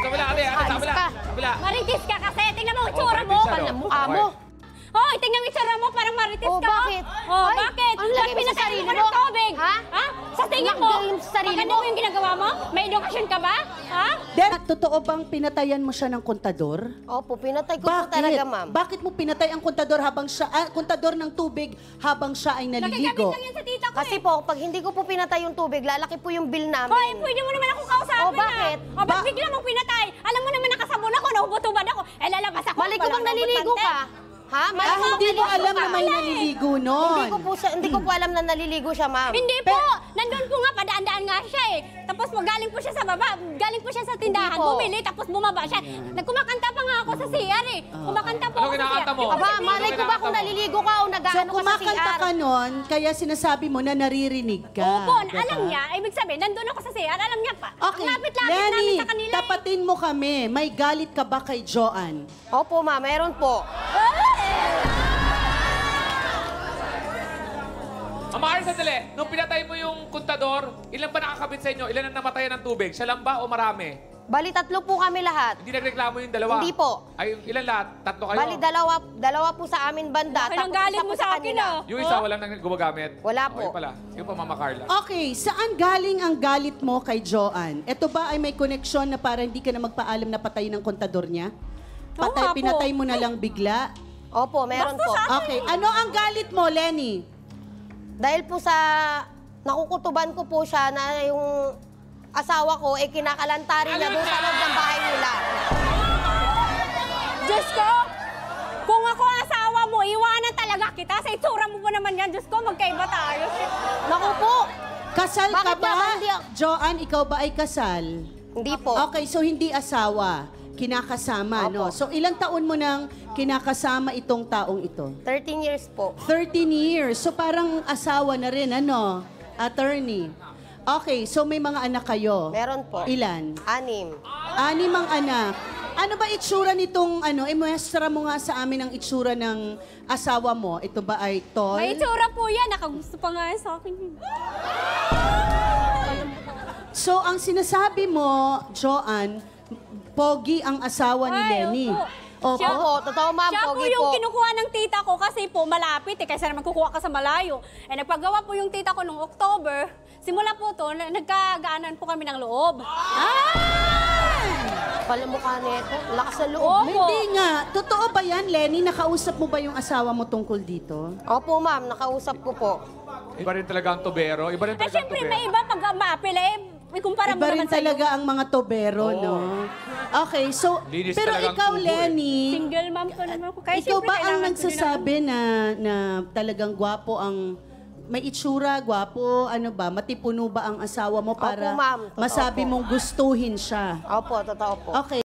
Sa kabila, ate. Sa kabila. Sa kabila. Maritis ka kasi. Tingnan mo ang itsura mo. Kapal ng mukha mo. Hoy, tingnan mo itsura mo. Parang maritis ka. Bakit? Bakit? Ano lagay mo sa sarili mo? Ng tubig. Ha? Sa tingin mo. Maganda mo yung ginagawa mo? May edukasyon ka ba? Ha? Totoo bang pinatayan mo siya ng kontador? Opo, pinatay ko po talaga, ma'am. Bakit mo pinatay ang kontador habang siya, kontador ng tubig habang siya ay naliligo? Nakagamit lang yan sa tita ko Kasi po, pag hindi ko po pinatay yung tubig, lalaki po yung bill namin. Hoy, pwede mo naman ako kausapin. Bakit? Ba't bigla mong pinatay? Alam mo naman nakasabon ako, nahubot-hubad ako. Lalabas ako. Mali ko bang naliligo ka? Ha? Hindi mo alam na may naliligo nun. Hindi ko po alam na naliligo siya, ma'am. Hindi po. Nandun po nga, padaan-daan nga siya eh. Tapos galing po siya sa baba, galing po siya sa tindahan, bumili, tapos bumaba siya. Nagkumakanta pa nga ako sa CR eh. Kumakanta po ako sa CR. Aba, malay ko ba kung naliligo ka o nag-ano ka sa CR? Kumakanta ka nun, kaya sinasabi mo na naririnig ka. Opo, alam niya. Ibig sabihin, nandun ako sa CR, alam niya pa. Okay, Lapit-lapit namin sa kanila. tapatin mo kami. May galit ka ba kay Joanne? Opo, ma'am, meron po. Amar, sandali. Nung pinatay mo yung kontador, ilan ba nakakabit sa inyo? Ilan ang namatayan ng tubig? Siya lang ba o marami? Bali, 3 po kami lahat. Hindi nagreklamo yung dalawa? Hindi po. Ay, ilan lahat? 3 kayo? Bali, dalawa po sa amin banda. Kailang tapos galit isa mo po sa akin kanila. ah. Yung isa walang gumagamit? Wala po. Okay pala. Yung pa Mama Carla. Okay, saan galing ang galit mo kay Joanne? Ito ba ay may koneksyon na para hindi ka na magpaalam na patay ng kontador niya? Oo nga po. Pinatay mo na lang bigla? Opo, meron po. Okay, ano ang galit mo, Lenny? Dahil po sa nakukutuban ko po siya na yung asawa ko, kinakalantarin niya doon sa loob ng bahay nila. Diyos ko! Kung ako ang asawa mo, iwanan talaga kita. Sa itsura mo pa naman yan. Diyos ko, magkaiba tayo. Naku po! Kasal ka Bakit ba? naman hindi Joanne, ikaw ba ay kasal? Hindi po. Okay, so hindi asawa. Kinakasama, Opo. no? So ilang taon mo nang kinakasama itong taong ito? 13 years po. 13 years. So parang asawa na rin, ano? Attorney. Okay, so may mga anak kayo? Meron po. Ilan? 6. 6 ang anak. Ano ba itsura nitong, imuestra mo nga sa amin ang itsura ng asawa mo. Ito ba ay tall? May itsura po yan. Nakagusto pa nga sa akin. So ang sinasabi mo, Joanne, pogi ang asawa ni Lenny. Opo. Opo. Opo, totoo ma'am, Siya po pogi yung po. kinukuha ng tita ko kasi po malapit eh. Kaysa naman kukuha ka sa malayo. Eh nagpagawa po yung tita ko noong October. Simula po to, nagkagaanan po kami ng loob. Pala mukha nito. Lakas sa loob. Opo. Hindi nga. Totoo ba yan, Lenny? Nakausap mo ba yung asawa mo tungkol dito? Opo ma'am, nakausap ko po. Iba rin talaga ang tubero. Iba rin Eh talaga ang syempre tubero. may iba pag maapil eh. Ikumpara mo Iba rin naman sa'yo. talaga ang mga tobero, no? Okay, so, Linis pero talagang ikaw, tubo eh. Lenny, Single mom ko naman ako. Kaya ikaw syempre ba ang kailangan ko din nagsasabi na talagang gwapo ang, may itsura, gwapo, ano ba, matipuno ba ang asawa mo para ma'am. Totoo masabi po. mong gustuhin siya? Opo, totoo po. Okay,